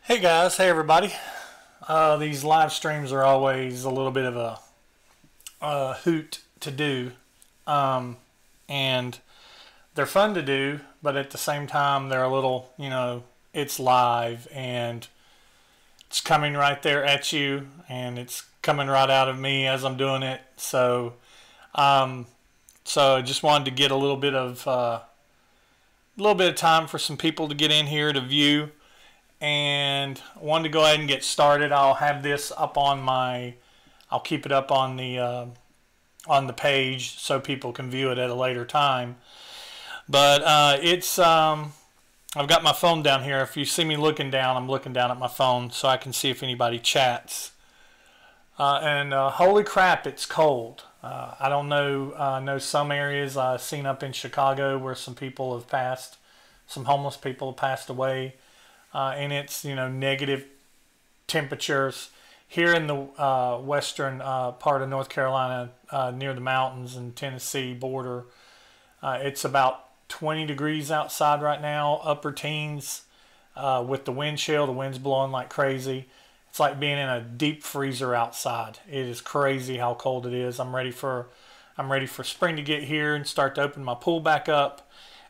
Hey guys, hey everybody. These live streams are always a little bit of a hoot to do, and they're fun to do, but at the same time they're a little, it's live and it's coming right there at you, and it's coming right out of me as I'm doing it. Um, so I just wanted to get a little bit of time for some people to get in here to view. And I wanted to go ahead and get started. I'll have this up I'll keep it up on the page so people can view it at a later time. But I've got my phone down here. If you see me looking down, I'm looking down at my phone so I can see if anybody chats. Holy crap, it's cold. I don't know. I know some areas I've seen up in Chicago where some homeless people have passed away. And it's negative temperatures here in the western part of North Carolina, near the mountains and Tennessee border. It's about 20 degrees outside right now, upper teens, with the wind chill. The wind's blowing like crazy. It's like being in a deep freezer outside. It is crazy how cold it is. I'm ready for spring to get here and start to open my pool back up,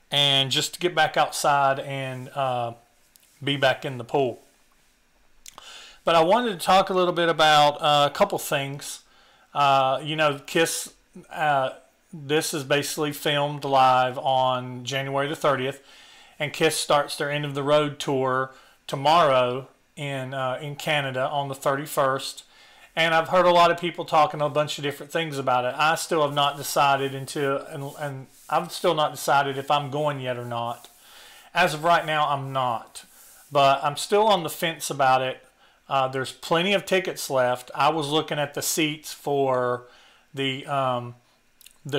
and just to get back outside and be back in the pool. But I wanted to talk a little bit about a couple things. KISS, this is basically filmed live on January the 30th, and KISS starts their End of the Road tour tomorrow in Canada on the 31st. And I've heard a lot of people talking a bunch of different things about it. I still have not decided and I've still not decided if I'm going yet or not. As of right now, I'm not. But I'm still on the fence about it. There's plenty of tickets left. I was looking at the seats for the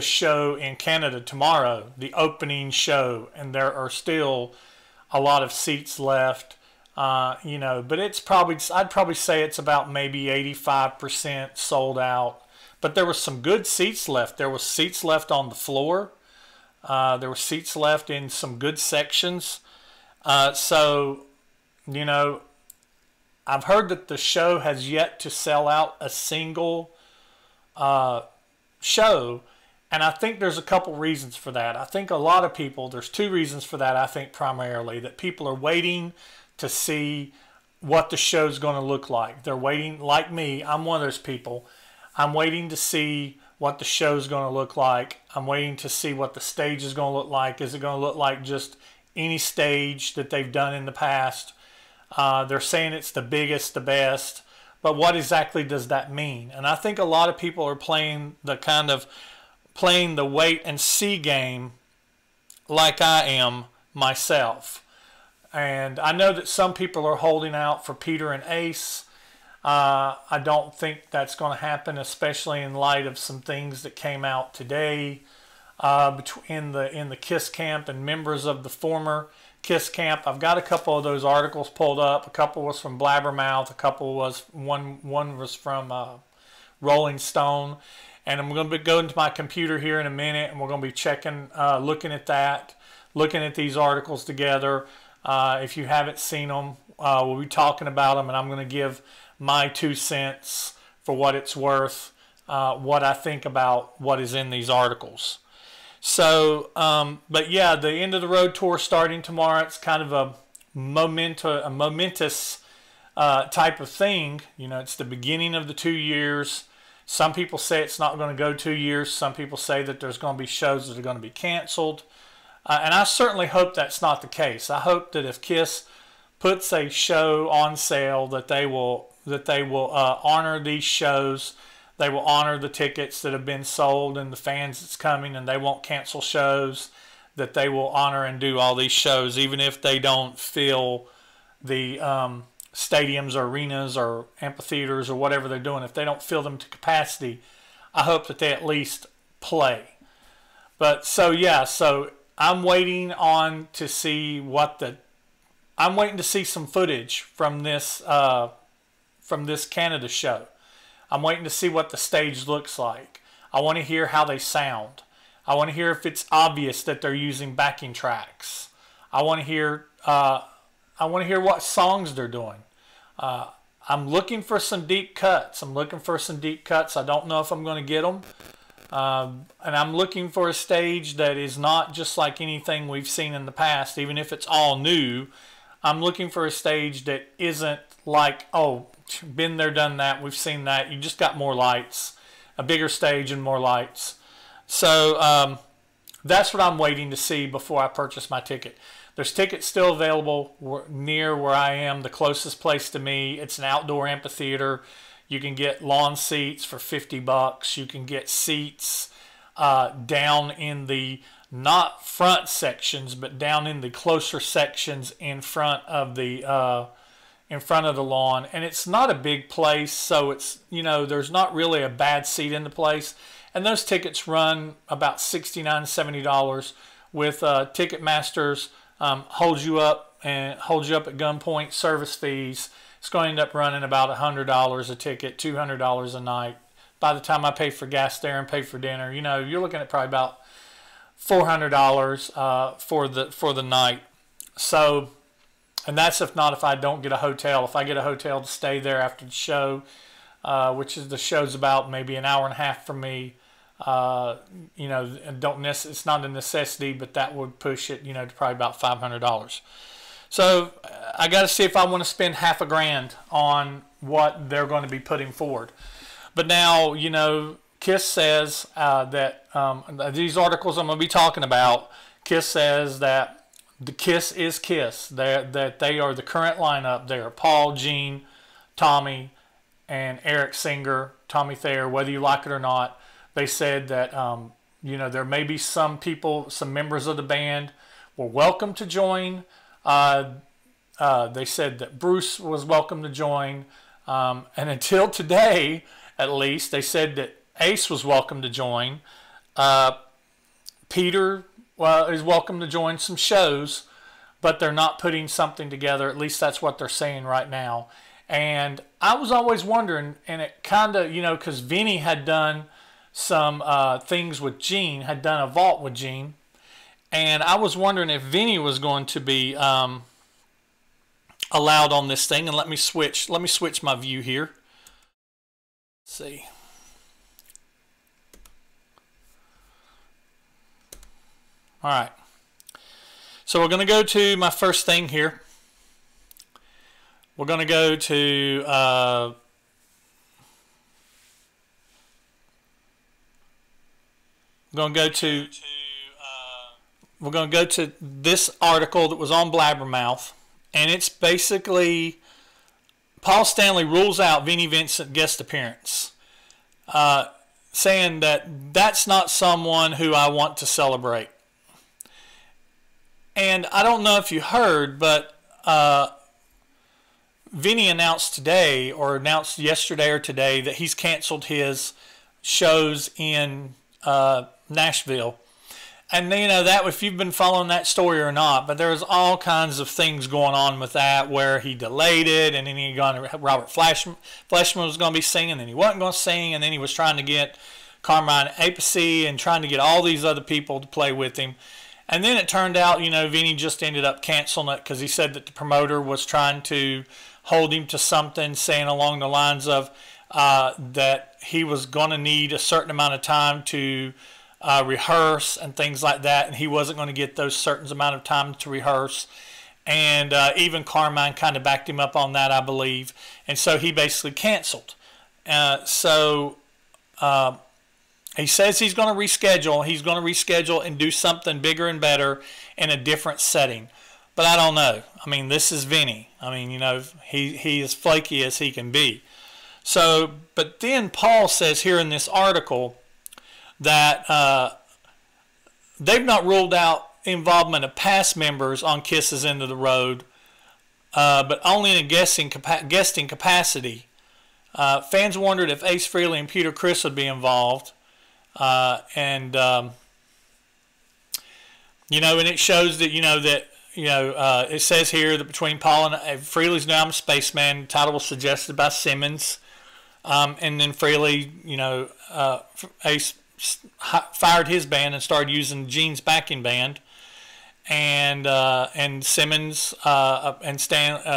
show in Canada tomorrow, the opening show, and there are still a lot of seats left. But I'd probably say it's about maybe 85% sold out. But there were some good seats left. There were seats left on the floor. There were seats left in some good sections. I've heard that the show has yet to sell out a single show, and I think there's a couple reasons for that. I think a lot of people, there's two reasons for that, I think primarily, that people are waiting to see what the show's going to look like. They're waiting, like me, I'm one of those people. I'm waiting to see what the show's going to look like. I'm waiting to see what the stage is going to look like. Is it going to look like just any stage that they've done in the past? They're saying it's the biggest, the best, but what exactly does that mean? And I think a lot of people are playing the wait and see game like I am myself. And I know that some people are holding out for Peter and Ace. I don't think that's going to happen, especially in light of some things that came out today in the KISS camp and members of the former KISS camp. I've got a couple of those articles pulled up. A couple was from Blabbermouth. One was from Rolling Stone. And I'm going to go into my computer here in a minute, and we're going to be checking, looking at these articles together. If you haven't seen them, we'll be talking about them, and I'm going to give my 2 cents for what it's worth, what I think about what is in these articles. So, but yeah, the End of the Road tour starting tomorrow. It's kind of a momentous type of thing. It's the beginning of the 2 years. Some people say it's not going to go 2 years. Some people say that there's going to be shows that are going to be canceled. And I certainly hope that's not the case. I hope that if KISS puts a show on sale, that they will honor these shows. They will honor the tickets that have been sold and the fans that's coming, and they won't cancel shows. That they will honor and do all these shows, even if they don't fill the stadiums or arenas or amphitheaters or whatever they're doing. If they don't fill them to capacity, I hope that they at least play. But so I'm waiting to see I'm waiting to see some footage from this Canada show. I'm waiting to see what the stage looks like. I want to hear how they sound. I want to hear if it's obvious that they're using backing tracks. I want to hear what songs they're doing. I'm looking for some deep cuts. I don't know if I'm going to get them. And I'm looking for a stage that is not just like anything we've seen in the past, even if it's all new. I'm looking for a stage that isn't like, oh, been there, done that, we've seen that. You just got more lights, a bigger stage and more lights. So that's what I'm waiting to see before I purchase my ticket. There's tickets still available near where I am. The closest place to me, it's an outdoor amphitheater. You can get lawn seats for $50. You can get seats down in the not front sections, but down in the closer sections in front of the lawn. And it's not a big place, so it's, you know, there's not really a bad seat in the place. And those tickets run about $69, $70 with Ticketmaster's holds you up at gunpoint service fees. It's going to end up running about $100 a ticket, $200 a night. By the time I pay for gas there and pay for dinner, you know, you're looking at probably about $400 for the night. So, and that's if I don't get a hotel. If I get a hotel to stay there after the show, which is the show's about maybe an hour and a half from me, you know, it's not a necessity, but that would push it, you know, to probably about $500. So I got to see if I want to spend $1,000 on what they're going to be putting forward. But now, you know, KISS says that these articles I'm going to be talking about, KISS says that the KISS is KISS. That they are the current lineup. They are Paul, Gene, Tommy, and Eric Singer, Tommy Thayer, whether you like it or not. They said that, you know, there may be some people, some members of the band were welcome to join. They said that Bruce was welcome to join. And until today, at least, they said that Ace was welcome to join. Peter is welcome to join some shows, but they're not putting something together. At least that's what they're saying right now. And I was always wondering, and it kind of, you know, because Vinny had done some things with Gene, had done a vault with Gene. And I was wondering if Vinny was going to be allowed on this thing. And let me switch my view here. Let's see. All right. So we're going to go to my first thing here. We're going to go to we're going to go to this article that was on Blabbermouth, and it's basically Paul Stanley rules out Vinnie Vincent guest appearance, saying that that's not someone who I want to celebrate. And I don't know if you heard, but Vinny announced today, or announced yesterday or today, that he's canceled his shows in Nashville. And, you know, that if you've been following that story or not, but there's all kinds of things going on with that, where he delayed it, and then he Robert Fleshman was going to be singing, and he wasn't going to sing, and then he was trying to get Carmine Appice and trying to get all these other people to play with him. And then it turned out, you know, Vinny just ended up canceling it because he said that the promoter was trying to hold him to something, saying along the lines of that he was going to need a certain amount of time to rehearse and things like that, and he wasn't going to get those certain amount of time to rehearse. And even Carmine kind of backed him up on that, I believe. And so he basically canceled. He says he's going to reschedule. He's going to reschedule and do something bigger and better in a different setting. But I don't know. I mean, this is Vinny. I mean, you know, he is flaky as he can be. So, but then Paul says here in this article that they've not ruled out involvement of past members on Kiss's End of the Road, but only in a guesting capacity. Fans wondered if Ace Frehley and Peter Criss would be involved. You know, and it shows that, it says here that between Paul and Frehley's Now I'm a Spaceman, the title was suggested by Simmons. And then Frehley, Ace fired his band and started using Gene's backing band. and Simmons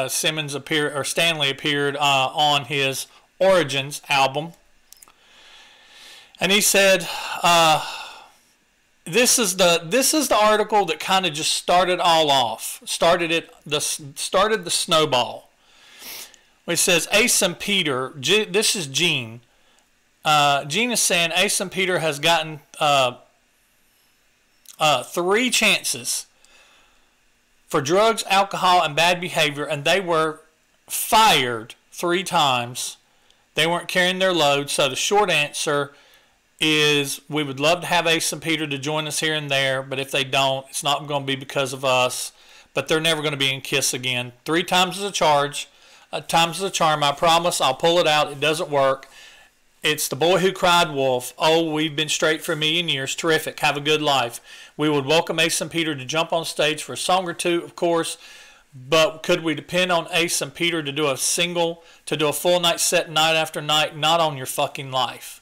Simmons appeared, or Stanley appeared on his Origins album, and he said, "This is the article that kind of just started all off, started the snowball." It says Ace and Peter. This is Gene. Gene is saying Ace and Peter has gotten 3 chances for drugs, alcohol, and bad behavior, and they were fired 3 times. They weren't carrying their load. So the short answer is we would love to have Ace and Peter to join us here and there, but if they don't, it's not going to be because of us. But they're never going to be in KISS again. 3 times is a charge. Times is a charm. I promise I'll pull it out. It doesn't work. It's the boy who cried wolf. Oh, we've been straight for a million years. Terrific. Have a good life. We would welcome Ace and Peter to jump on stage for a song or 2, of course. But could we depend on Ace and Peter to do a full night set night after night? Not on your fucking life.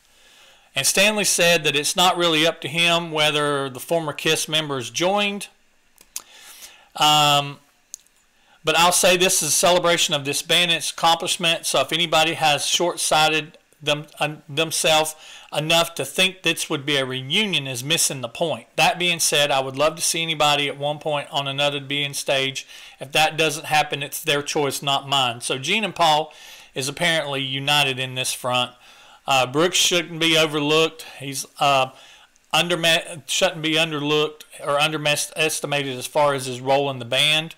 And Stanley said that it's not really up to him whether the former KISS members joined. But I'll say this is a celebration of this band and its accomplishment. So if anybody has short-sighted themselves enough to think this would be a reunion, is missing the point. That being said, I would love to see anybody at one point on another to be in stage. If that doesn't happen, it's their choice, not mine. So Gene and Paul is apparently united in this front. Brooks shouldn't be overlooked. He's shouldn't be underlooked or underestimated as far as his role in the band,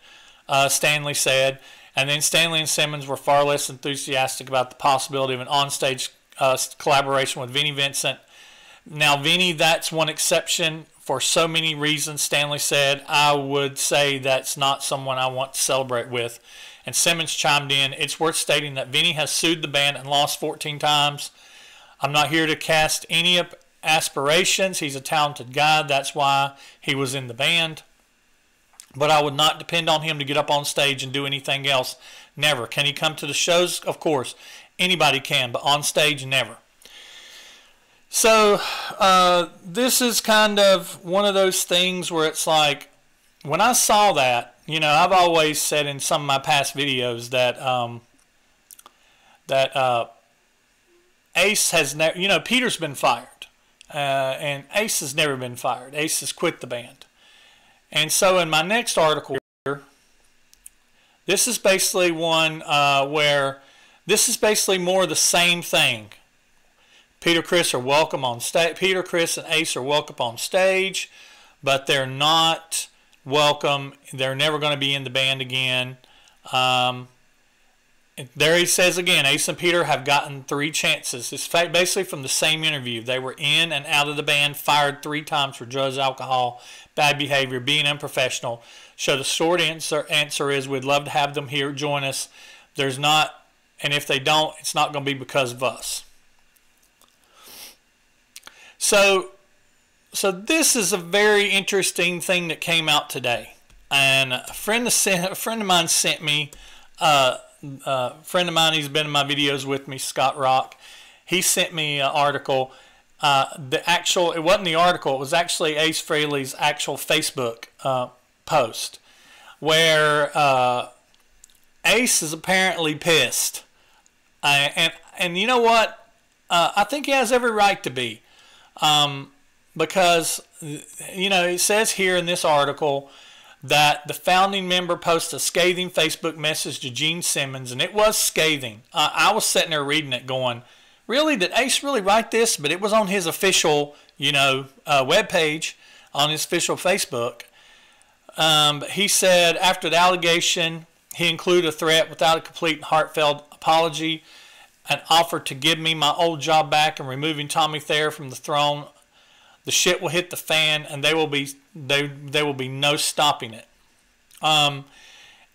Stanley said. And then Stanley and Simmons were far less enthusiastic about the possibility of an onstage collaboration with Vinnie Vincent. Now, Vinnie, that's one exception for so many reasons. Stanley said, I would say that's not someone I want to celebrate with. And Simmons chimed in, it's worth stating that Vinnie has sued the band and lost 14 times. I'm not here to cast any aspirations. He's a talented guy. That's why he was in the band. But I would not depend on him to get up on stage and do anything else. Never. Can he come to the shows? Of course. Anybody can, but on stage, never. So this is kind of one of those things where it's like, when I saw that, you know, I've always said in some of my past videos that Ace has never, you know, Peter's been fired, and Ace has never been fired. Ace has quit the band. And so in my next article here, this is basically one where this is basically more of the same thing. Peter, Chris are welcome on stage. Peter, Chris, and Ace are welcome on stage, but they're not welcome. They're never going to be in the band again. There he says again, Ace and Peter have gotten 3 chances. It's basically from the same interview. They were in and out of the band, fired 3 times for drugs, alcohol, bad behavior, being unprofessional. So the short answer is we'd love to have them here join us. There's not, and if they don't, it's not going to be because of us. So this is a very interesting thing that came out today. And a friend of mine sent me, a friend of mine, he's been in my videos with me, Scott Rock. He sent me an article. It wasn't the article, it was actually Ace Frehley's actual Facebook post, where Ace is apparently pissed. And you know what? I think he has every right to be. Because, you know, it says here in this article that the founding member posted a scathing Facebook message to Gene Simmons, and it was scathing. I was sitting there reading it going, really, did Ace really write this? But it was on his official, you know, webpage, on his official Facebook. He said, after the allegation, he included a threat without a complete and heartfelt apology, an offer to give me my old job back and removing Tommy Thayer from the throne. The shit will hit the fan, and there will be no stopping it. And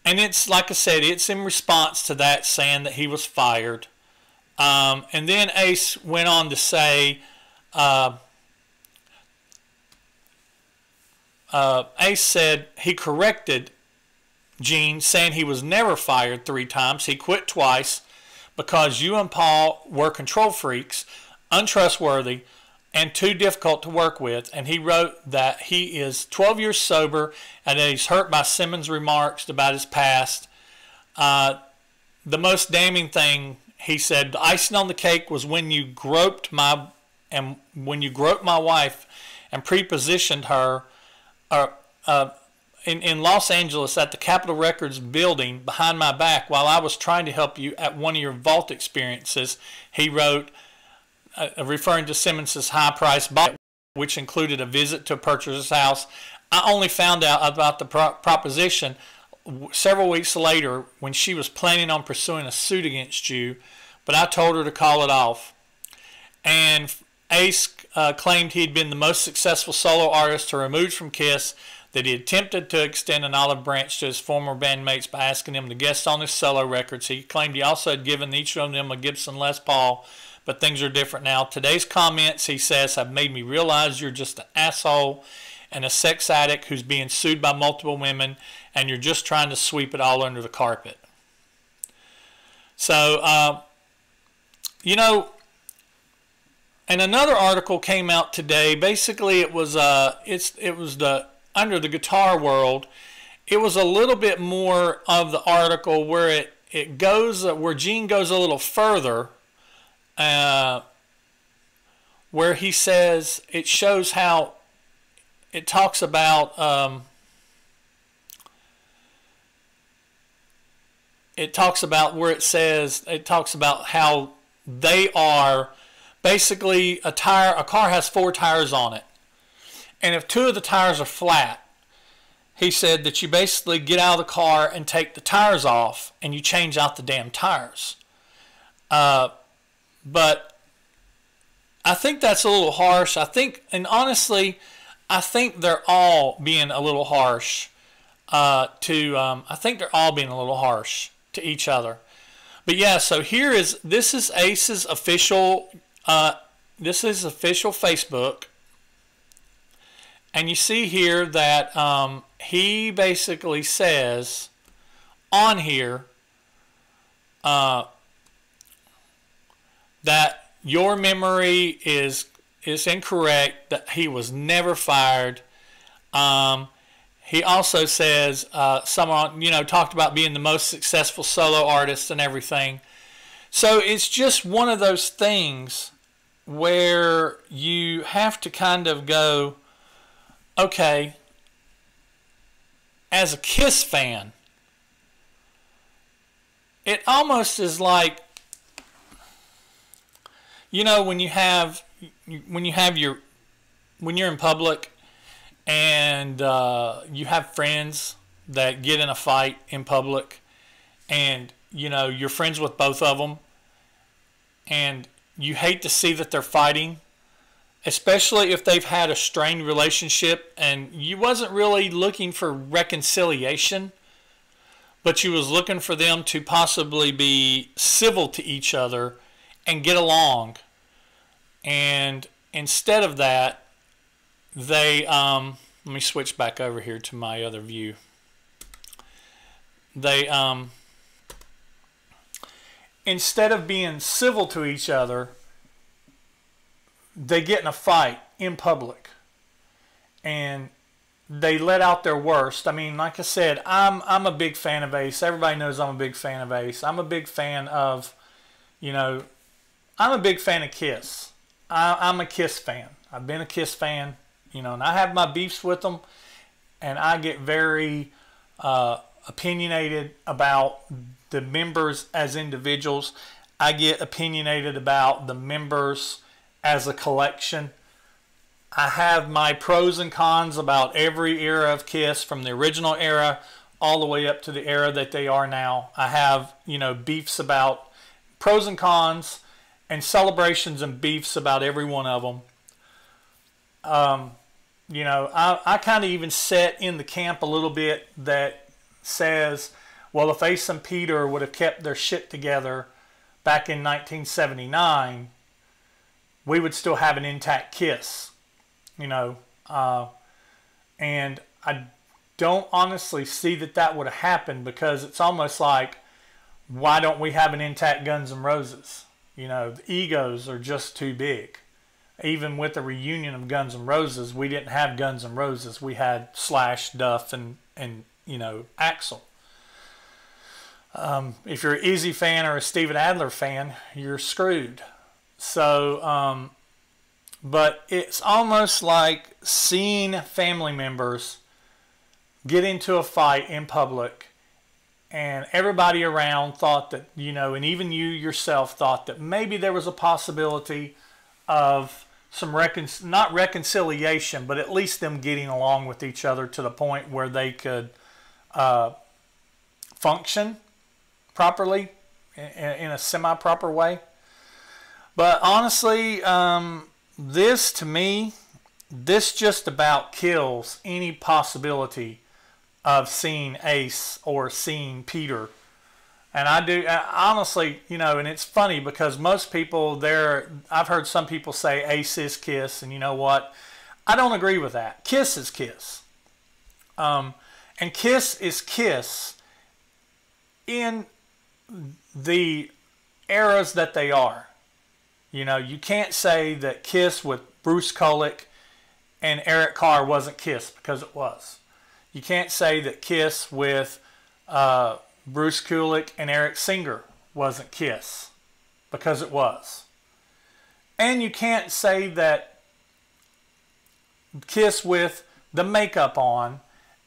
it's, like I said, it's in response to that, saying that he was fired. And then Ace went on to say, Ace said he corrected Gene, saying he was never fired 3 times. He quit twice because you and Paul were control freaks, untrustworthy, and too difficult to work with. And he wrote that he is 12 years sober and that he's hurt by Simmons' remarks about his past. The most damning thing, he said, the icing on the cake was when you groped my wife and prepositioned her in Los Angeles at the Capitol Records building behind my back while I was trying to help you at one of your vault experiences. He wrote, referring to Simmons' high-priced buy, which included a visit to a purchaser's house. I only found out about the proposition several weeks later when she was planning on pursuing a suit against you, but I told her to call it off. And Ace claimed he'd been the most successful solo artist to remove from Kiss, that he attempted to extend an olive branch to his former bandmates by asking them to guest on his solo records. He claimed he also had given each of them a Gibson Les Paul, but things are different now. Today's comments, he says, have made me realize you're just an asshole and a sex addict who's being sued by multiple women, and you're just trying to sweep it all under the carpet. So, you know, and another article came out today. Basically, it was the Under the Guitar World. It was a little bit more of the article where it goes where Gene goes a little further, where he says it shows how it talks about where it says it talks about how they are basically a car has 4 tires on it, and if 2 of the tires are flat, he said that you basically get out of the car and take the tires off and you change out the damn tires. But I think that's a little harsh. And honestly, I think they're all being a little harsh I think they're all being a little harsh to each other. But yeah, so this is Ace's official official Facebook, and you see here that he basically says on here that your memory is incorrect, that he was never fired. He also says someone, talked about being the most successful solo artist and everything. So it's just one of those things where you have to kind of go, okay, as a Kiss fan, it almost is like, when you're in public and you have friends that get in a fight in public, and you're friends with both of them, and you hate to see that they're fighting, especially if they've had a strained relationship and you wasn't really looking for reconciliation, but you was looking for them to possibly be civil to each other and get along. And instead of that, they let me switch back over here to my other view. They instead of being civil to each other, they get in a fight in public and they let out their worst. I mean, like I said, I'm a big fan of Ace. Everybody knows I'm a big fan of Ace. I'm a big fan of, I'm a big fan of Kiss. I'm a Kiss fan. I've been a Kiss fan, and I have my beefs with them, and I get very opinionated about the members as individuals. I get opinionated about the members as a collection. I have my pros and cons about every era of Kiss, from the original era all the way up to the era that they are now. I have, beefs about pros and cons, and celebrations and beefs about every one of them. I kind of even set in the camp a little bit that says, well, if Ace and Peter would have kept their shit together back in 1979, we would still have an intact Kiss, and I don't honestly see that would have happened, because it's almost like, why don't we have an intact Guns N' Roses? The egos are just too big. even with the reunion of Guns N' Roses, we didn't have Guns N' Roses. We had Slash, Duff, and you know, Axl. If you're an Izzy fan or a Steven Adler fan, you're screwed. So, but it's almost like seeing family members get into a fight in public, and everybody around thought that, you know, and even you yourself thought that maybe there was a possibility of some not reconciliation, but at least them getting along with each other to the point where they could function properly in a semi-proper way. But honestly, this to me, this just about kills any possibility of seeing Ace or seeing Peter. And honestly, you know, and it's funny because most people I've heard some people say Ace is Kiss, and you know what? I don't agree with that. Kiss is Kiss. And Kiss is Kiss in the eras that they are. You know, you can't say that Kiss with Bruce Kulick and Eric Carr wasn't Kiss, because it was. You can't say that Kiss with Bruce Kulick and Eric Singer wasn't Kiss, because it was. And you can't say that Kiss with the makeup on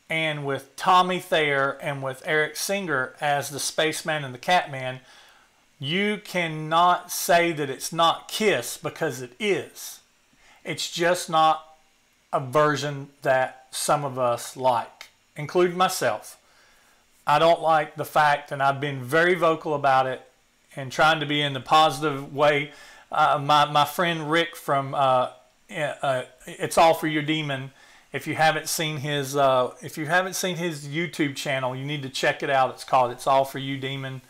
and with Tommy Thayer and with Eric Singer as the Spaceman and the Catman, you cannot say that it's not Kiss, because it is. It's just not a version that some of us like, including myself. I don't like the fact, and I've been very vocal about it and trying to be in the positive way. My friend Rick from It's All For Your Demon, if you haven't seen his YouTube channel, you need to check it out. It's called It's All For You Demon,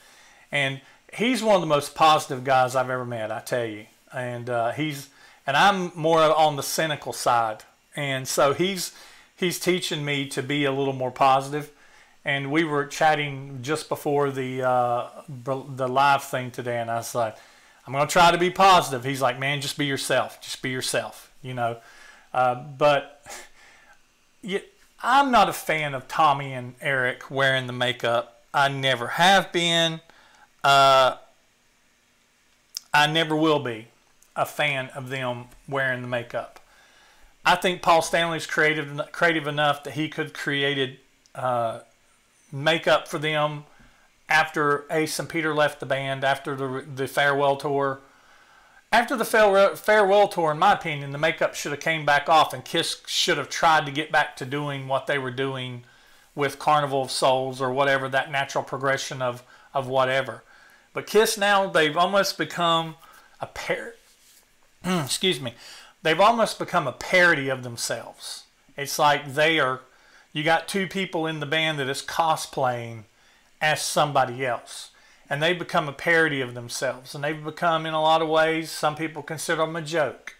and he's one of the most positive guys I've ever met, I tell you. And I'm more on the cynical side, and so he's teaching me to be a little more positive. And we were chatting just before the live thing today, and I was like, I'm going to try to be positive. He's like, man, just be yourself. Just be yourself, you know. But I'm not a fan of Tommy and Eric wearing the makeup. I never have been. I never will be a fan of them wearing the makeup. I think Paul Stanley's creative enough that he could created makeup for them after Ace and Peter left the band, after the farewell tour. After the farewell tour, in my opinion, the makeup should have came back off, and Kiss should have tried to get back to doing what they were doing with Carnival of Souls or whatever, that natural progression of whatever. But Kiss now, they've almost become a excuse me. They've almost become a parody of themselves. It's like you got two people in the band that is cosplaying as somebody else. And they've become a parody of themselves. And they've become, in a lot of ways, some people consider them a joke.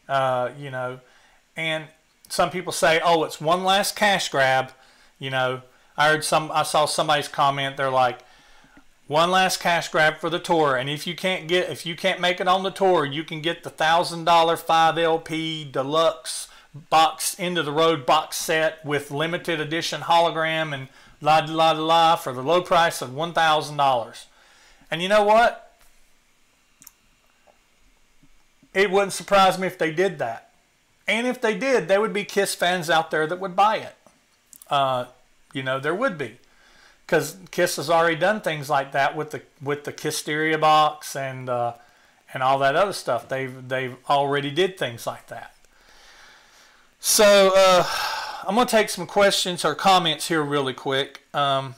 You know, and some people say, oh, it's one last cash grab. You know, I saw somebody's comment, they're like, one last cash grab for the tour, and if you can't make it on the tour, you can get the $1,000 5 LP deluxe box Into the Road box set with limited edition hologram and la for the low price of $1,000. And you know what? It wouldn't surprise me if they did that. And if they did, there would be Kiss fans out there that would buy it. You know, there would be. Because Kiss has already done things like that with the Kissteria box and all that other stuff. They've already did things like that. So I'm gonna take some questions or comments here really quick. I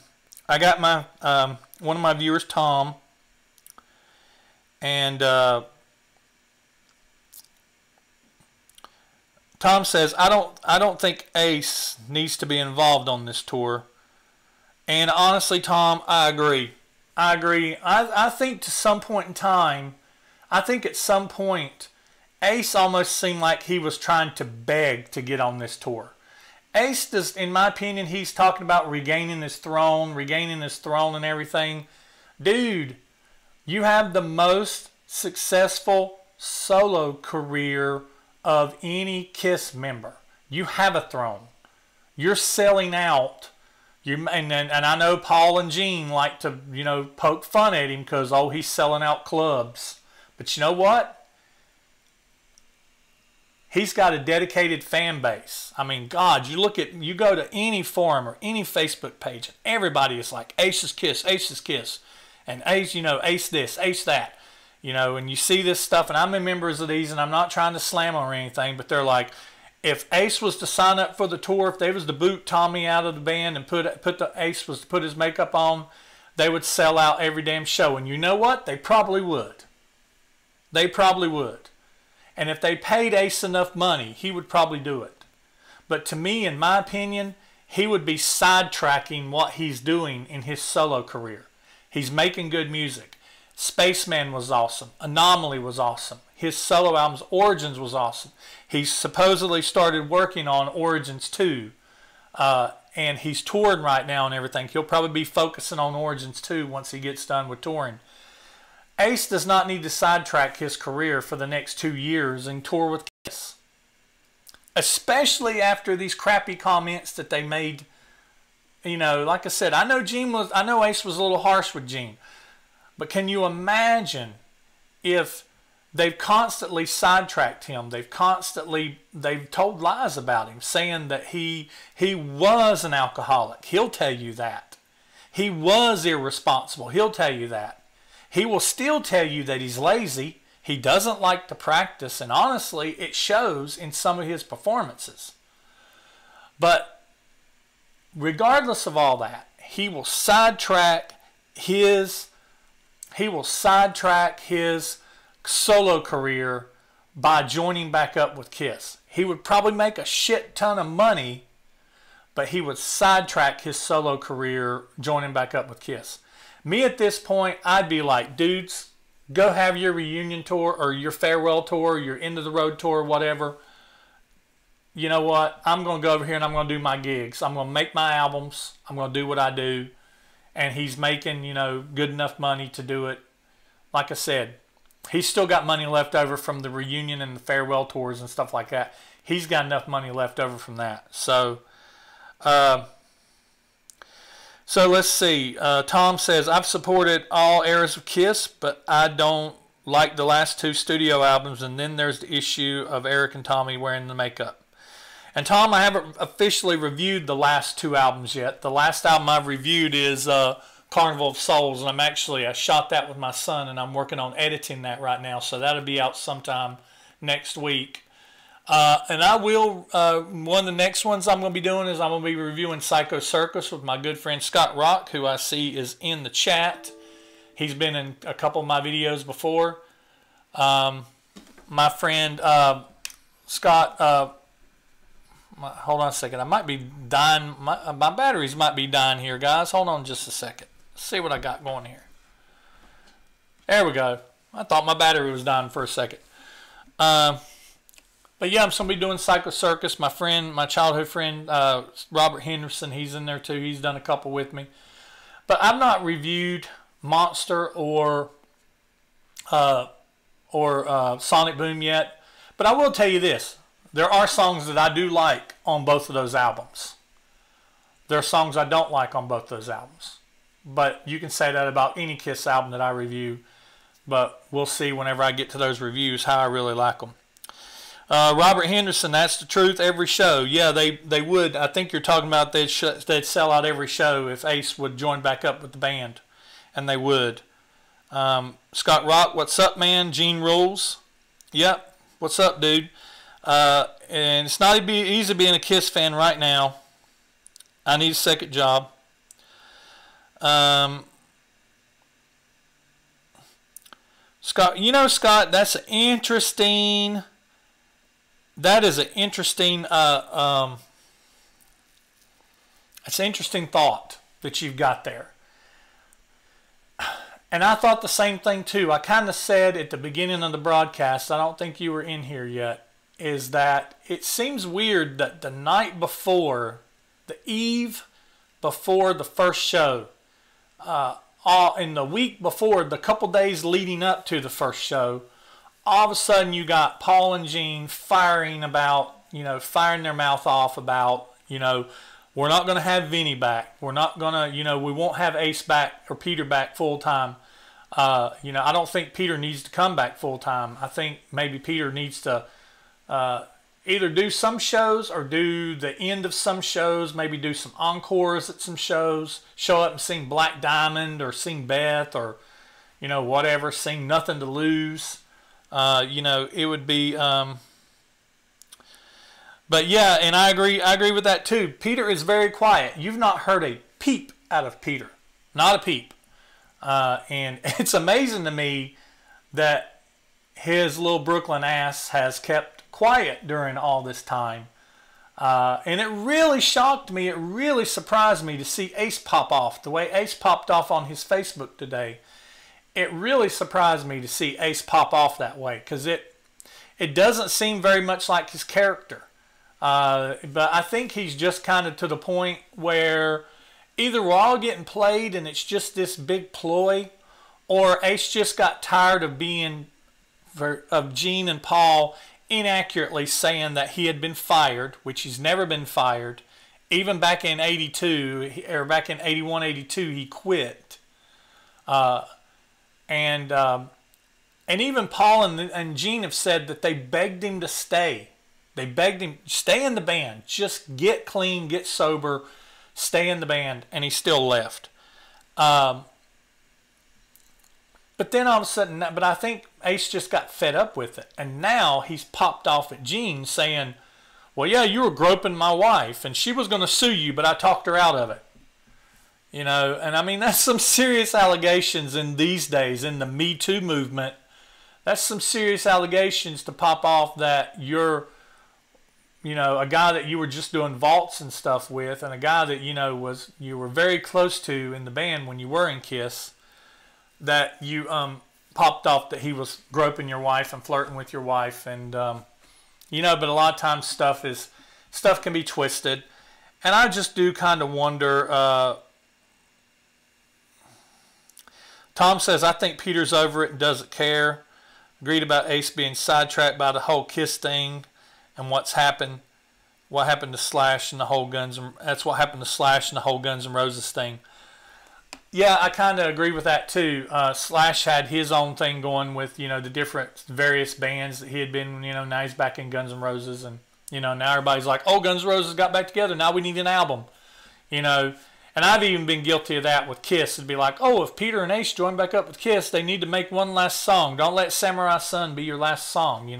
got my one of my viewers, Tom, and Tom says, I don't think Ace needs to be involved on this tour. And honestly, Tom, I agree. I think to some point in time, I think at some point, Ace almost seemed like he was trying to beg to get on this tour. Ace does, in my opinion, he's talking about regaining his throne and everything. Dude, you have the most successful solo career of any Kiss member. You have a throne. You're selling out. And I know Paul and Gene like to, poke fun at him because, oh, he's selling out clubs. But you know what? He's got a dedicated fan base. I mean, God, you go to any forum or any Facebook page, and everybody is like, Ace's Kiss, Ace's Kiss. And Ace, Ace this, Ace that. And you see this stuff, and I'm in members of these, and I'm not trying to slam them or anything, but they're like, if Ace was to sign up for the tour, if they was to boot Tommy out of the band and Ace was to put his makeup on, they would sell out every damn show. And you know what? They probably would. They probably would. And if they paid Ace enough money, he would probably do it. But to me, in my opinion, he would be sidetracking what he's doing in his solo career. He's making good music. Spaceman was awesome. Anomaly was awesome. His solo albums, Origins, was awesome. He's supposedly started working on Origins 2. And he's touring right now and everything. He'll probably be focusing on Origins 2 once he gets done with touring. Ace does not need to sidetrack his career for the next 2 years and tour with Kiss. Especially after these crappy comments that they made. Like I said, I know Ace was a little harsh with Gene. But can you imagine if they've constantly sidetracked him? They've told lies about him, saying that he was an alcoholic. He'll tell you that. He was irresponsible. He'll tell you that. He will still tell you that he's lazy. He doesn't like to practice, and honestly, it shows in some of his performances. But regardless of all that, he will sidetrack his solo career by joining back up with Kiss. He would probably make a shit ton of money, but he would sidetrack his solo career joining back up with Kiss. Me at this point, I'd be like, dudes, go have your reunion tour or your farewell tour, your end of the road tour, whatever. You know what? I'm going to go over here and I'm going to do my gigs. I'm going to make my albums. I'm going to do what I do. And he's making, good enough money to do it. Like I said, he's still got money left over from the reunion and the farewell tours and stuff like that. He's got enough money left over from that. So let's see. Tom says, I've supported all eras of Kiss, but I don't like the last 2 studio albums. And then there's the issue of Eric and Tommy wearing the makeup. And Tom, I haven't officially reviewed the last 2 albums yet. The last album I've reviewed is Carnival of Souls, and I shot that with my son, and I'm working on editing that right now, so that'll be out sometime next week. And I will, one of the next ones I'm going to be doing is I'm going to be reviewing Psycho Circus with my good friend Scott Rock, who I see is in the chat. He's been in a couple of my videos before. My friend Scott... hold on a second. I might be dying. My batteries might be dying here, guys. Hold on just a second. Let's see what I got going here. There we go. I thought my battery was dying for a second. But yeah, I'm going to be doing Psycho Circus. My childhood friend, Robert Henderson, he's in there too. He's done a couple with me. But I've not reviewed Monster or Sonic Boom yet. But I will tell you this. There are songs that I do like on both of those albums. There are songs I don't like on both those albums. But you can say that about any Kiss album that I review. But we'll see whenever I get to those reviews how I really like them. Robert Henderson, that's the truth, every show. Yeah, they would. I think you're talking about they'd sell out every show if Ace would join back up with the band. And they would. Scott Rock, what's up, man? Gene rules. Yep, what's up, dude? And it's not easy being a Kiss fan right now. I need a second job. Scott, Scott, that's an interesting. That is an interesting. It's an interesting thought that you've got there. And I thought the same thing too. I kind of said at the beginning of the broadcast, I don't think you were in here yet, is that it seems weird that the night before, the eve before the first show, in the week before, the couple days leading up to the first show, all of a sudden you got Paul and Gene firing about, firing their mouth off about, we're not going to have Vinny back. We're not going to, we won't have Ace back or Peter back full time. I don't think Peter needs to come back full time. I think maybe Peter needs to either do some shows or do the end of some shows, maybe do some encores at some shows, show up and sing Black Diamond or sing Beth or, whatever, sing Nothing to Lose. It would be, but yeah, and I agree with that too. Peter is very quiet. You've not heard a peep out of Peter. Not a peep. And it's amazing to me that his little Brooklyn ass has kept quiet during all this time. And it really shocked me. It really surprised me to see Ace pop off the way Ace popped off on his Facebook today. It really surprised me to see Ace pop off that way because it doesn't seem very much like his character. But I think he's just kind of to the point where either we're all getting played and it's just this big ploy, or Ace just got tired of of Gene and Paul inaccurately saying that he had been fired, which he's never been fired. Even back in 82, or back in 81, 82, he quit. And even Paul and Gene have said that they begged him to stay. They begged him, stay in the band. Just get clean, get sober, stay in the band. And he still left. But then all of a sudden, but I think Ace just got fed up with it. And now he's popped off at Gene saying, well, yeah, you were groping my wife and she was going to sue you, but I talked her out of it. And I mean, that's some serious allegations in these days, in the Me Too movement. That's some serious allegations to pop off that you're, a guy that you were just doing vaults and stuff with, and a guy that, you were very close to in the band when you were in Kiss, that you popped off that he was groping your wife and flirting with your wife. And, but a lot of times stuff can be twisted. And I just do kind of wonder, Tom says, I think Peter's over it and doesn't care. Agreed about Ace being sidetracked by the whole Kiss thing and what happened to Slash and the whole that's what happened to Slash and the whole Guns N' Roses thing. Yeah, I kind of agree with that too. Slash had his own thing going with, the different various bands that he had been, now he's back in Guns N' Roses, and, now everybody's like, oh, Guns N' Roses got back together, now we need an album, And I've even been guilty of that with Kiss. It'd be like, oh, if Peter and Ace join back up with Kiss, they need to make one last song. Don't let Samurai Sun be your last song,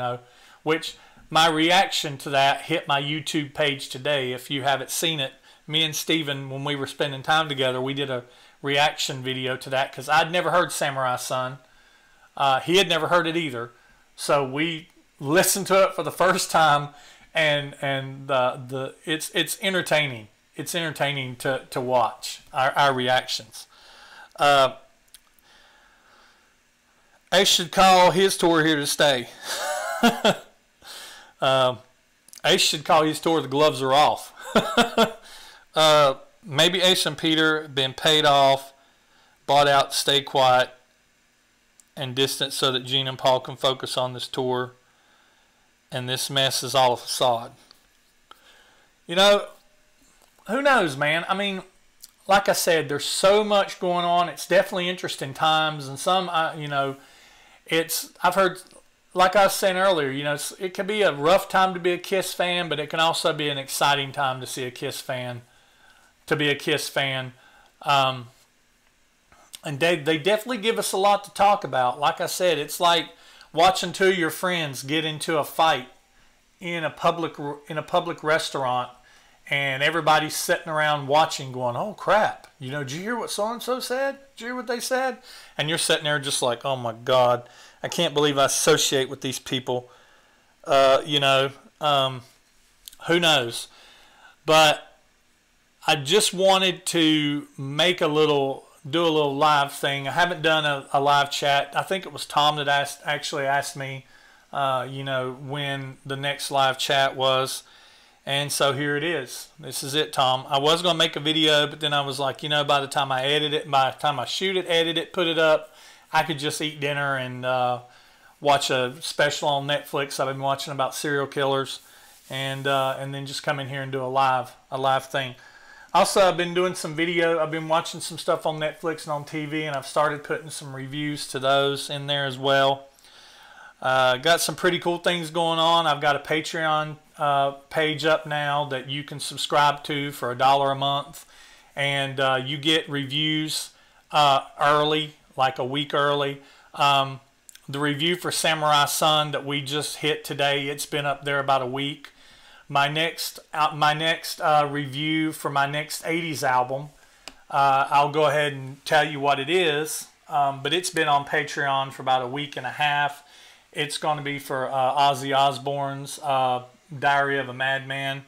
Which my reaction to that hit my YouTube page today. If you haven't seen it, me and Steven, when we were spending time together, we did a reaction video to that because I'd never heard Samurai Sun. He had never heard it either. So we listened to it for the first time, and it's entertaining. It's entertaining to watch our reactions. Ace should call his tour Here to Stay. Ace should call his tour The Gloves Are Off. Maybe Ace and Peter have been paid off, bought out to stay quiet and distant so that Gene and Paul can focus on this tour, and this mess is all a facade. Who knows, man? I mean, like I said, there's so much going on. It's definitely interesting times, and some, I've heard, like I was saying earlier, it could be a rough time to be a Kiss fan, but it can also be an exciting time to be a Kiss fan. And they definitely give us a lot to talk about. Like I said, it's like watching two of your friends get into a fight in a public restaurant. And everybody's sitting around watching going, oh, crap. Did you hear what so-and-so said? Did you hear what they said? And you're sitting there just like, oh, my God. I can't believe I associate with these people. Who knows? But I just wanted to do a little live thing. I haven't done a live chat. I think it was Tom that actually asked me, when the next live chat was. And so here it is. This is it, Tom. I was going to make a video, but then I was like, by the time I shoot it, edit it, put it up, I could just eat dinner and watch a special on Netflix I've been watching about serial killers, and then just come in here and do a live thing. Also, I've been doing some video. I've been watching some stuff on Netflix and on TV, and I've started putting some reviews to those in there as well. Got some pretty cool things going on. I've got a Patreon page up now that you can subscribe to for $1 a month, and you get reviews early, like a week early. The review for Samurai Sun that we just hit today, it's been up there about a week. My next review for my next 80s album, I'll go ahead and tell you what it is, but it's been on Patreon for about a week and a half. It's going to be for Ozzy Osbourne's Diary of a Madman.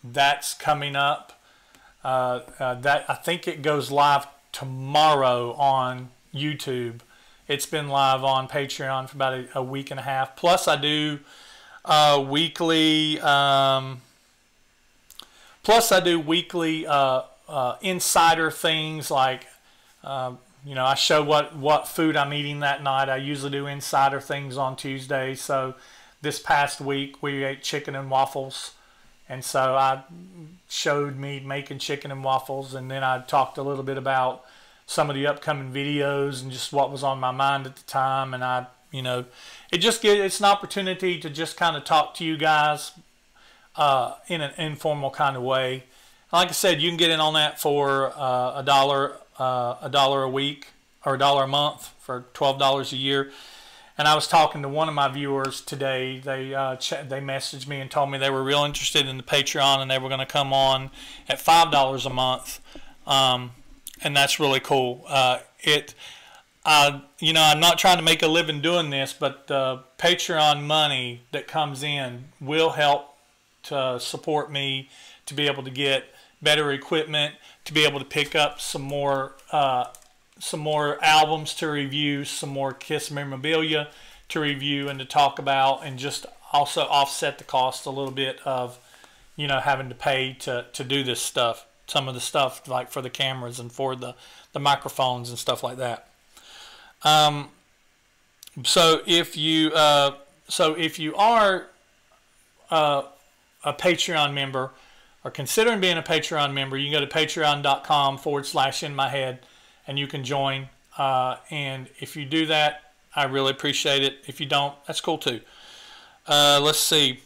That's coming up. I think it goes live tomorrow on YouTube. It's been live on Patreon for about a week and a half. Plus, I do weekly. Insider things like, I show what food I'm eating that night. I usually do insider things on Tuesday. So this past week we ate chicken and waffles, and so I showed me making chicken and waffles, and then I talked a little bit about some of the upcoming videos and just what was on my mind at the time. And it's an opportunity to just kind of talk to you guys in an informal kind of way. Like I said, you can get in on that for $1 a week or $1 a month for $12 a year. And I was talking to one of my viewers today. They messaged me and told me they were real interested in the Patreon, and they were going to come on at $5 a month. And that's really cool. I'm not trying to make a living doing this, but the Patreon money that comes in will help to support me to be able to get better equipment, to be able to pick up some more albums to review, some more Kiss memorabilia to review and to talk about, and just also offset the cost a little bit of, having to pay to do this stuff. Some of the stuff like for the cameras and for the microphones and stuff like that. So if you are a Patreon member or considering being a Patreon member, you can go to patreon.com/inmyhead and you can join. And if you do that, I really appreciate it. If you don't, that's cool too. Let's see.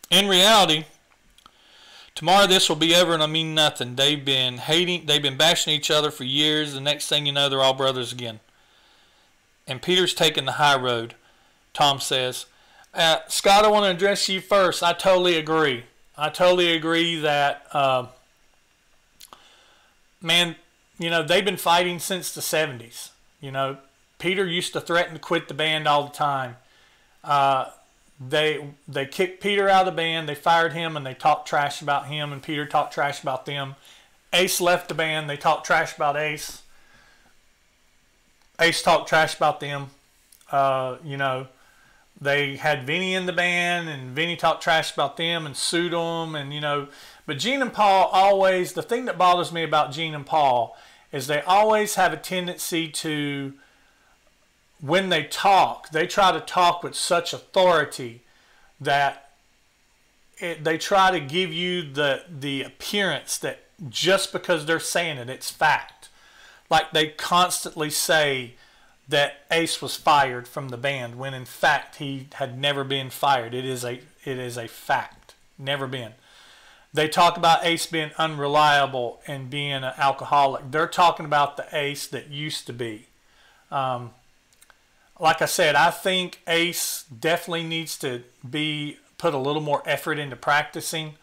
In reality, tomorrow this will be over and I mean nothing. They've been bashing each other for years. The next thing you know, they're all brothers again. And Peter's taking the high road, Tom says. Scott, I want to address you first. I totally agree. I totally agree that, man, they've been fighting since the 70s. Peter used to threaten to quit the band all the time. They kicked Peter out of the band. They fired him, and they talked trash about him, and Peter talked trash about them. Ace left the band. They talked trash about Ace. Ace talked trash about them. They had Vinny in the band, and Vinny talked trash about them and sued them, and But Gene and Paul always, the thing that bothers me about Gene and Paul is they always have a tendency to, when they talk, they try to talk with such authority that they try to give you the appearance that just because they're saying it, it's fact. Like they constantly say that Ace was fired from the band when in fact he had never been fired. It is a fact. Never been. They talk about Ace being unreliable and being an alcoholic. They're talking about the Ace that used to be. Like I said, I think Ace definitely needs to put a little more effort into practicing.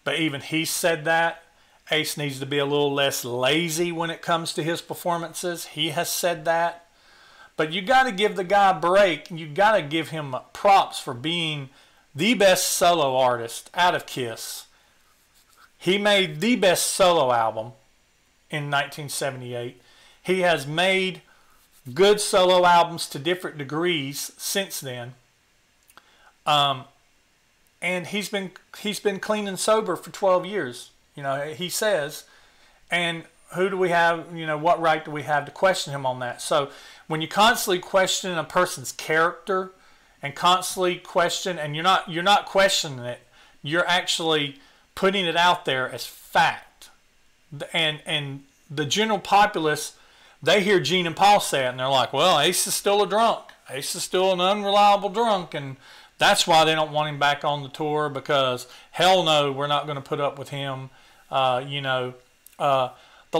But even he said that. Ace needs to be a little less lazy when it comes to his performances. He has said that. But you got to give the guy a break. You got to give him props for being the best solo artist out of Kiss. He made the best solo album in 1978. He has made good solo albums to different degrees since then. And he's been clean and sober for 12 years, he says. And who do we have, you know, what right do we have to question him on that? So when you constantly question a person's character and constantly question, and you're not questioning it, you're actually putting it out there as fact. And the general populace, they hear Gene and Paul say it, and they're like, well, Ace is still a drunk. Ace is still an unreliable drunk, and that's why they don't want him back on the tour, because hell no, we're not going to put up with him. The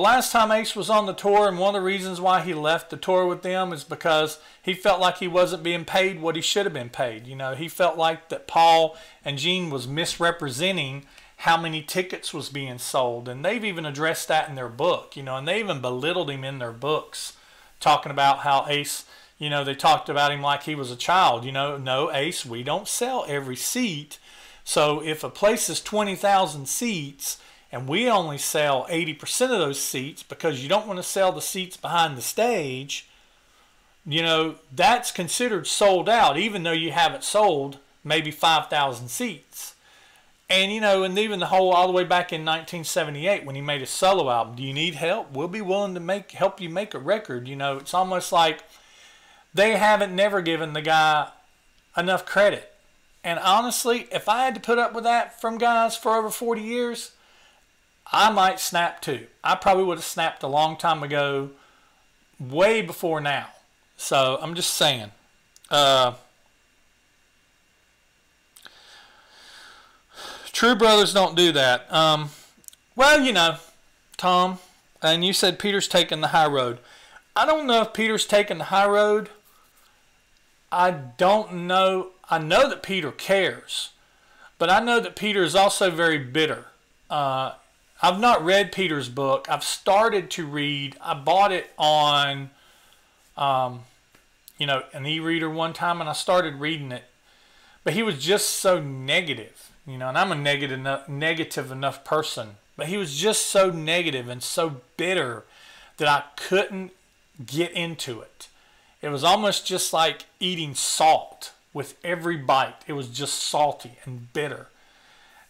last time Ace was on the tour, and one of the reasons why he left the tour with them is because he felt like he wasn't being paid what he should have been paid. You know, he felt like that Paul and Gene was misrepresenting how many tickets was being sold, and they've even addressed that in their book, you know, and they even belittled him in their books, talking about how Ace, you know, they talked about him like he was a child. You know, no, Ace, we don't sell every seat. So if a place is 20,000 seats and we only sell 80% of those seats because you don't want to sell the seats behind the stage, you know, that's considered sold out, even though you haven't sold maybe 5,000 seats. And, you know, and even all the way back in 1978 when he made his solo album, do you need help? We'll be willing to help you make a record. You know, it's almost like they haven't never given the guy enough credit. And honestly, if I had to put up with that from guys for over 40 years, I might snap too. I probably would have snapped a long time ago, way before now. So I'm just saying. True brothers don't do that. Well, you know, Tom, and you said Peter's taking the high road. I don't know if Peter's taking the high road. I don't know. I know that Peter cares, but I know that Peter is also very bitter. I've not read Peter's book. I've started to read. I bought it on, you know, an e-reader one time, and I started reading it. But he was just so negative, you know, and I'm a negative enough person. But he was just so negative and so bitter that I couldn't get into it. It was almost just like eating salt. With every bite, it was just salty and bitter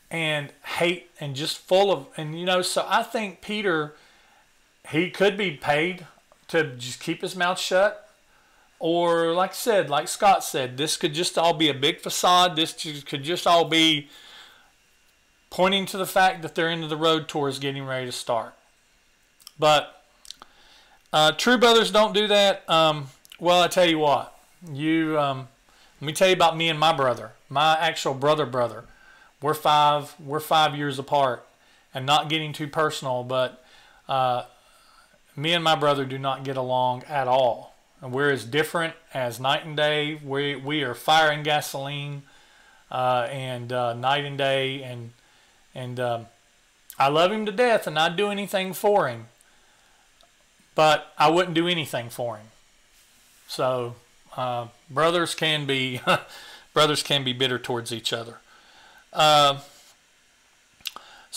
and hate and just full of, and you know, so I think Peter, he could be paid to just keep his mouth shut, or like I said, like Scott said, this could just all be a big facade. This could just all be pointing to the fact that their end of the road tour is getting ready to start. But true brothers don't do that. Well, I tell you what, let me tell you about me and my brother, my actual brother. We're 5 years apart, and not getting too personal, but me and my brother do not get along at all. And we're as different as night and day. We are fire and gasoline, and night and day. And I love him to death, and I'd do anything for him. But I wouldn't do anything for him. So brothers can be bitter towards each other. So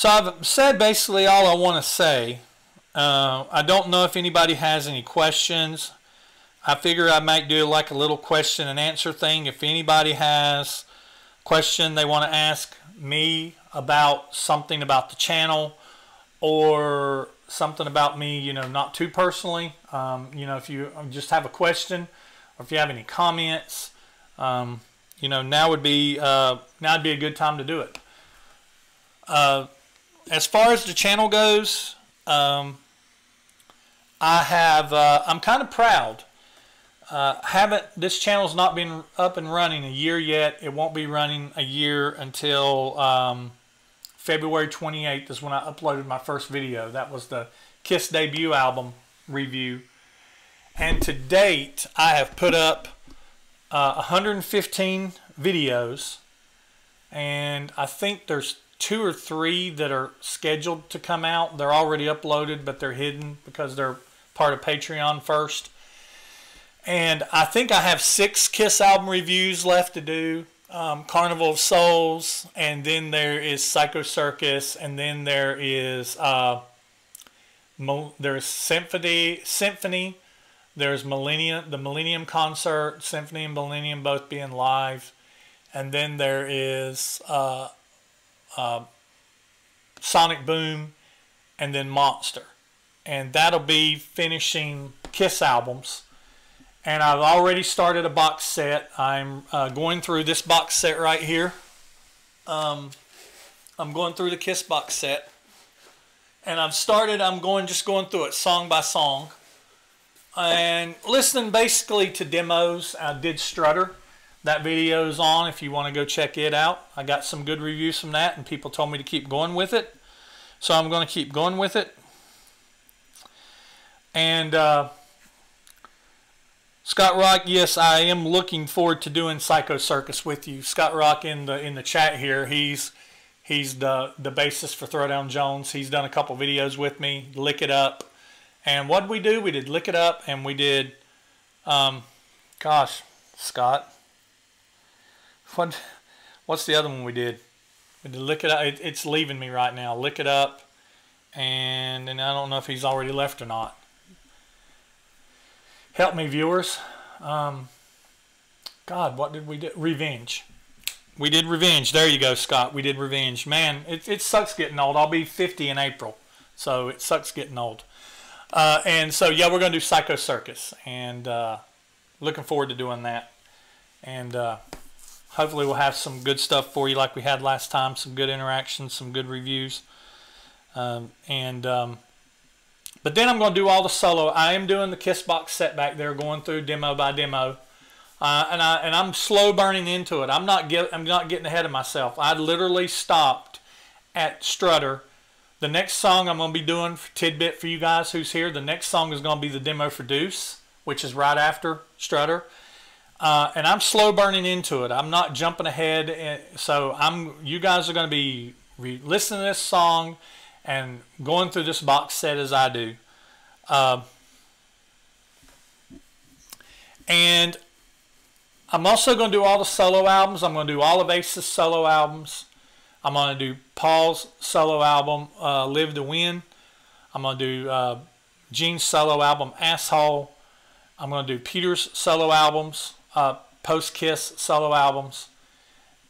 I've said basically all I want to say. I don't know if anybody has any questions. I figure I might do like a little question and answer thing. If anybody has a question they want to ask me about something about the channel, or something about me, you know, not too personally. You know, if you just have a question, or if you have any comments, you know, now would be a good time to do it. As far as the channel goes, I'm kind of proud. This channel's not been up and running a year yet. It won't be running a year until February 28th is when I uploaded my first video. That was the Kiss debut album review. And to date, I have put up 115 videos, and I think there's 2 or 3 that are scheduled to come out. They're already uploaded, but they're hidden because they're part of Patreon first. And I think I have 6 Kiss album reviews left to do. Carnival of Souls, and then there is Psycho Circus, and then there is there's Symphony, there's the Millennium Concert, Symphony and Millennium both being live, and then there is Sonic Boom, and then Monster. and that'll be finishing Kiss albums. And I've already started a box set. I'm going through this box set right here. I'm going through the Kiss box set, and just going through it song by song, and listening basically to demos. I did Strutter. That video's on if you want to go check it out. I got some good reviews from that, and people told me to keep going with it. So I'm going to keep going with it. And Scott Rock, yes, I am looking forward to doing Psycho Circus with you. Scott Rock in the chat here, he's the bassist for Throwdown Jones. He's done a couple videos with me, Lick It Up. And what did we do? We did Lick It Up, and we did, gosh, Scott. What's the other one we did? We did Lick It Up. It's leaving me right now. Lick It Up, and I don't know if he's already left or not. Help me, viewers. God, what did we do? Revenge. We did Revenge. There you go, Scott. We did Revenge. Man, it sucks getting old. I'll be 50 in April, so it sucks getting old. And so, yeah, we're going to do Psycho Circus, and looking forward to doing that. And hopefully we'll have some good stuff for you like we had last time, some good interactions, some good reviews. But then I'm going to do all the solo. I am doing the Kiss box set back there, going through demo by demo, and I'm slow burning into it. I'm not getting ahead of myself. I literally stopped at Strutter. The next song I'm going to be doing, tidbit for you guys who's here, the next song is going to be the demo for Deuce, which is right after Strutter. And I'm slow burning into it. I'm not jumping ahead. So you guys are going to be listening to this song and going through this box set as I do. And I'm also going to do all the solo albums. I'm going to do all of Ace's solo albums. I'm going to do Paul's solo album, Live to Win. I'm going to do Gene's solo album, Asshole. I'm going to do Peter's solo albums, post-Kiss solo albums.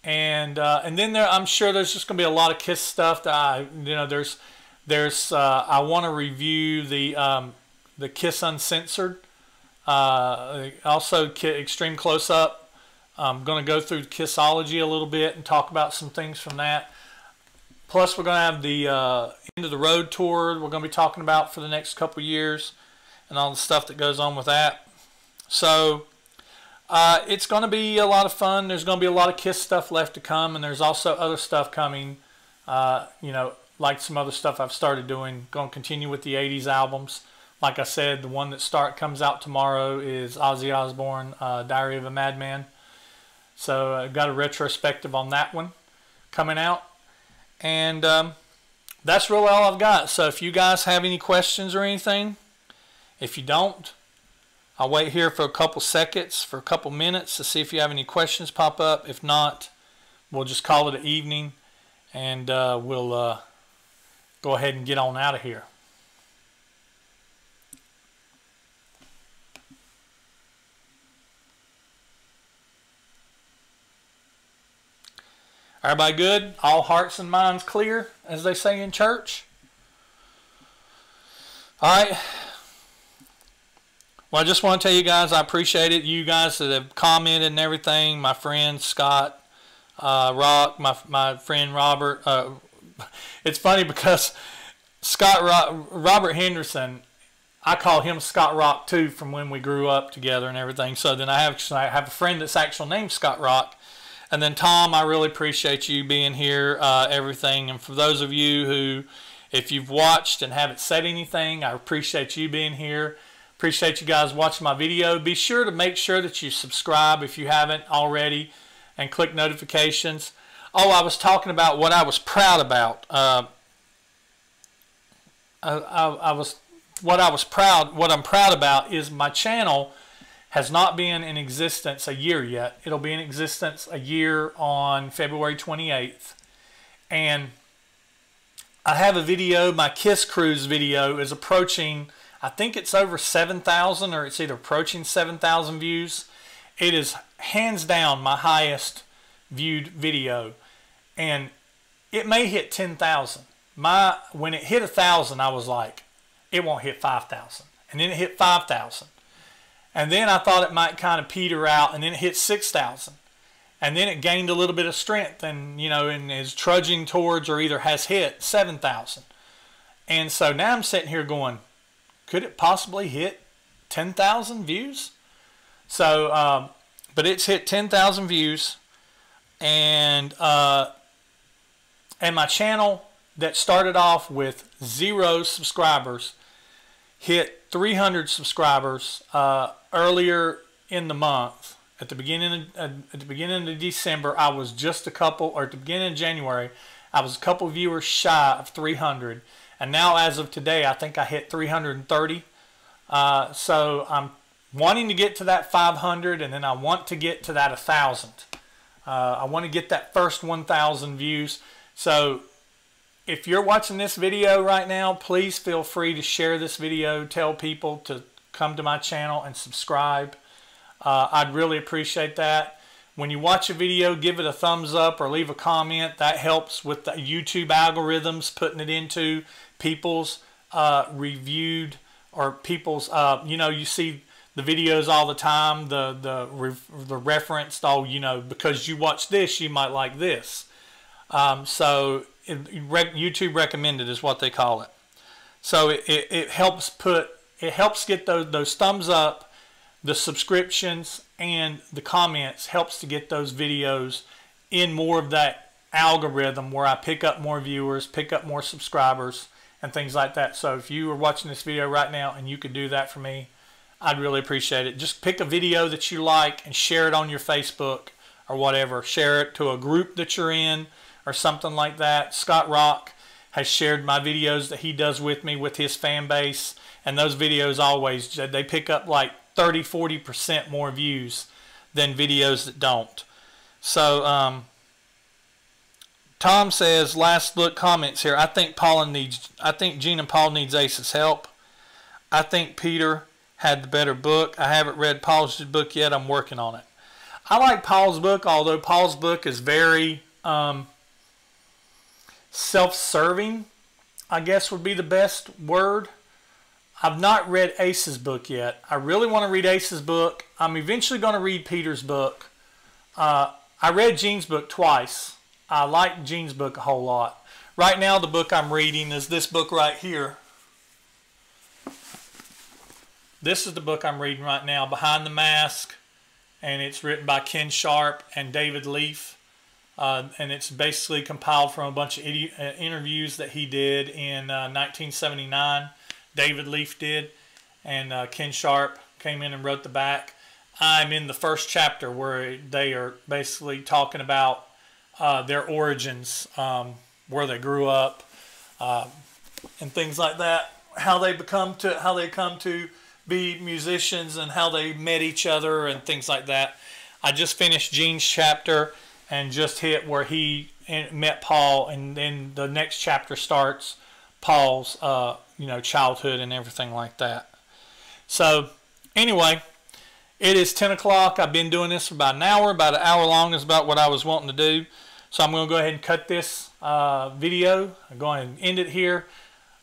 And then I'm sure there's just going to be a lot of Kiss stuff that I want to review the Kiss Uncensored, also Extreme Close Up. I'm going to go through Kissology a little bit and talk about some things from that. Plus, we're going to have the End of the Road tour we're going to be talking about for the next couple of years, and all the stuff that goes on with that. So it's going to be a lot of fun. There's going to be a lot of Kiss stuff left to come, and there's also other stuff coming, like some other stuff I've started doing. Going to continue with the 80s albums. Like I said, the one that comes out tomorrow is Ozzy Osbourne, Diary of a Madman. So I've got a retrospective on that one coming out. And that's really all I've got. So if you guys have any questions or anything, if you don't, I'll wait here for a couple seconds, for a couple minutes to see if you have any questions pop up. If not, we'll just call it an evening, and we'll go ahead and get on out of here. Everybody good? All hearts and minds clear, as they say in church? All right. Well, I just want to tell you guys I appreciate it. You guys that have commented and everything. My friend Scott Rock, my friend Robert. It's funny because Robert Henderson, I call him Scott Rock too from when we grew up together and everything. So then I have a friend that's actually named Scott Rock. And then Tom, I really appreciate you being here, everything. And for those of you who, if you've watched and haven't said anything, I appreciate you being here. Appreciate you guys watching my video. Be sure to make sure that you subscribe if you haven't already and click notifications. Oh, I was talking about what I was proud about. What I'm proud about is my channel has not been in existence a year yet. It'll be in existence a year on February 28th. And I have a video, my Kiss Cruise video is approaching, I think it's over 7,000, or it's either approaching 7,000 views. It is hands down my highest viewed video. And it may hit 10,000. When it hit 1,000, I was like, it won't hit 5,000. And then it hit 5,000. And then I thought it might kind of peter out, and then it hit 6,000. And then it gained a little bit of strength and, you know, and is trudging towards or either has hit 7,000. And so now I'm sitting here going, could it possibly hit 10,000 views? So, but it's hit 10,000 views. And my channel that started off with 0 subscribers hit 300 subscribers earlier in the month. At the beginning of December, I was just a couple, or at the beginning of January, I was a couple viewers shy of 300. And now, as of today, I think I hit 330. So I'm wanting to get to that 500, and then I want to get to that 1,000. I want to get that first 1,000 views. So if you're watching this video right now, please feel free to share this video. Tell people to come to my channel and subscribe. I'd really appreciate that. When you watch a video, give it a thumbs up or leave a comment. That helps with the YouTube algorithms, putting it into people's reviewed, or people's, you know, you see the videos all the time, the referenced, oh, you know, because you watch this, you might like this. So YouTube recommended is what they call it. So it helps get those thumbs up, the subscriptions, and the comments helps to get those videos in more of that algorithm where I pick up more viewers, pick up more subscribers, and things like that. So if you are watching this video right now and you could do that for me, I'd really appreciate it. Just pick a video that you like and share it on your Facebook or whatever. Share it to a group that you're in or something like that. Scott Rock has shared my videos that he does with me with his fan base, and those videos always, they pick up like 30–40% more views than videos that don't. So Tom says, last look comments here. I think Gene and Paul needs Ace's help. I think Peter had the better book. I haven't read Paul's book yet. I'm working on it. I like Paul's book, although Paul's book is very self-serving, I guess would be the best word. I've not read Ace's book yet. I really want to read Ace's book. I'm eventually going to read Peter's book. I read Gene's book twice. I like Gene's book a whole lot. Right now, the book I'm reading is this book right here. This is the book I'm reading right now, Behind the Mask, and it's written by Ken Sharp and David Leaf. And it's basically compiled from a bunch of interviews that he did in 1979. David Leaf did, and Ken Sharp came in and wrote the back. I'm in the first chapter where they are basically talking about their origins, where they grew up, and things like that. How they come to be musicians and how they met each other and things like that. I just finished Gene's chapter and just hit where he met Paul, and then the next chapter starts Paul's you know, childhood and everything like that. So anyway, it is 10 o'clock. I've been doing this for about an hour long is about what I was wanting to do. So I'm going to go ahead and cut this video. I'm going to end it here.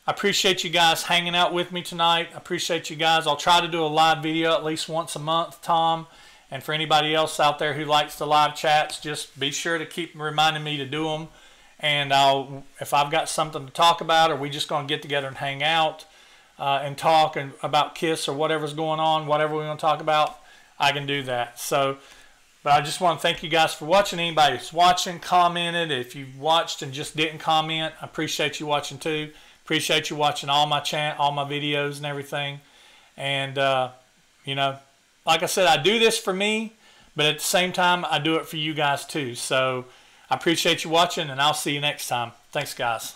I appreciate you guys hanging out with me tonight. I appreciate you guys. I'll try to do a live video at least once a month, Tom. And for anybody else out there who likes the live chats, just be sure to keep reminding me to do them. And if I've got something to talk about, or we just going to get together and hang out and talk about KISS or whatever's going on, whatever we want to talk about, I can do that. So, but I just want to thank you guys for watching. Anybody who's watching, commented. If you've watched and just didn't comment, I appreciate you watching too. Appreciate you watching all my videos and everything. And you know, like I said, I do this for me, but at the same time, I do it for you guys too. So I appreciate you watching, and I'll see you next time. Thanks, guys.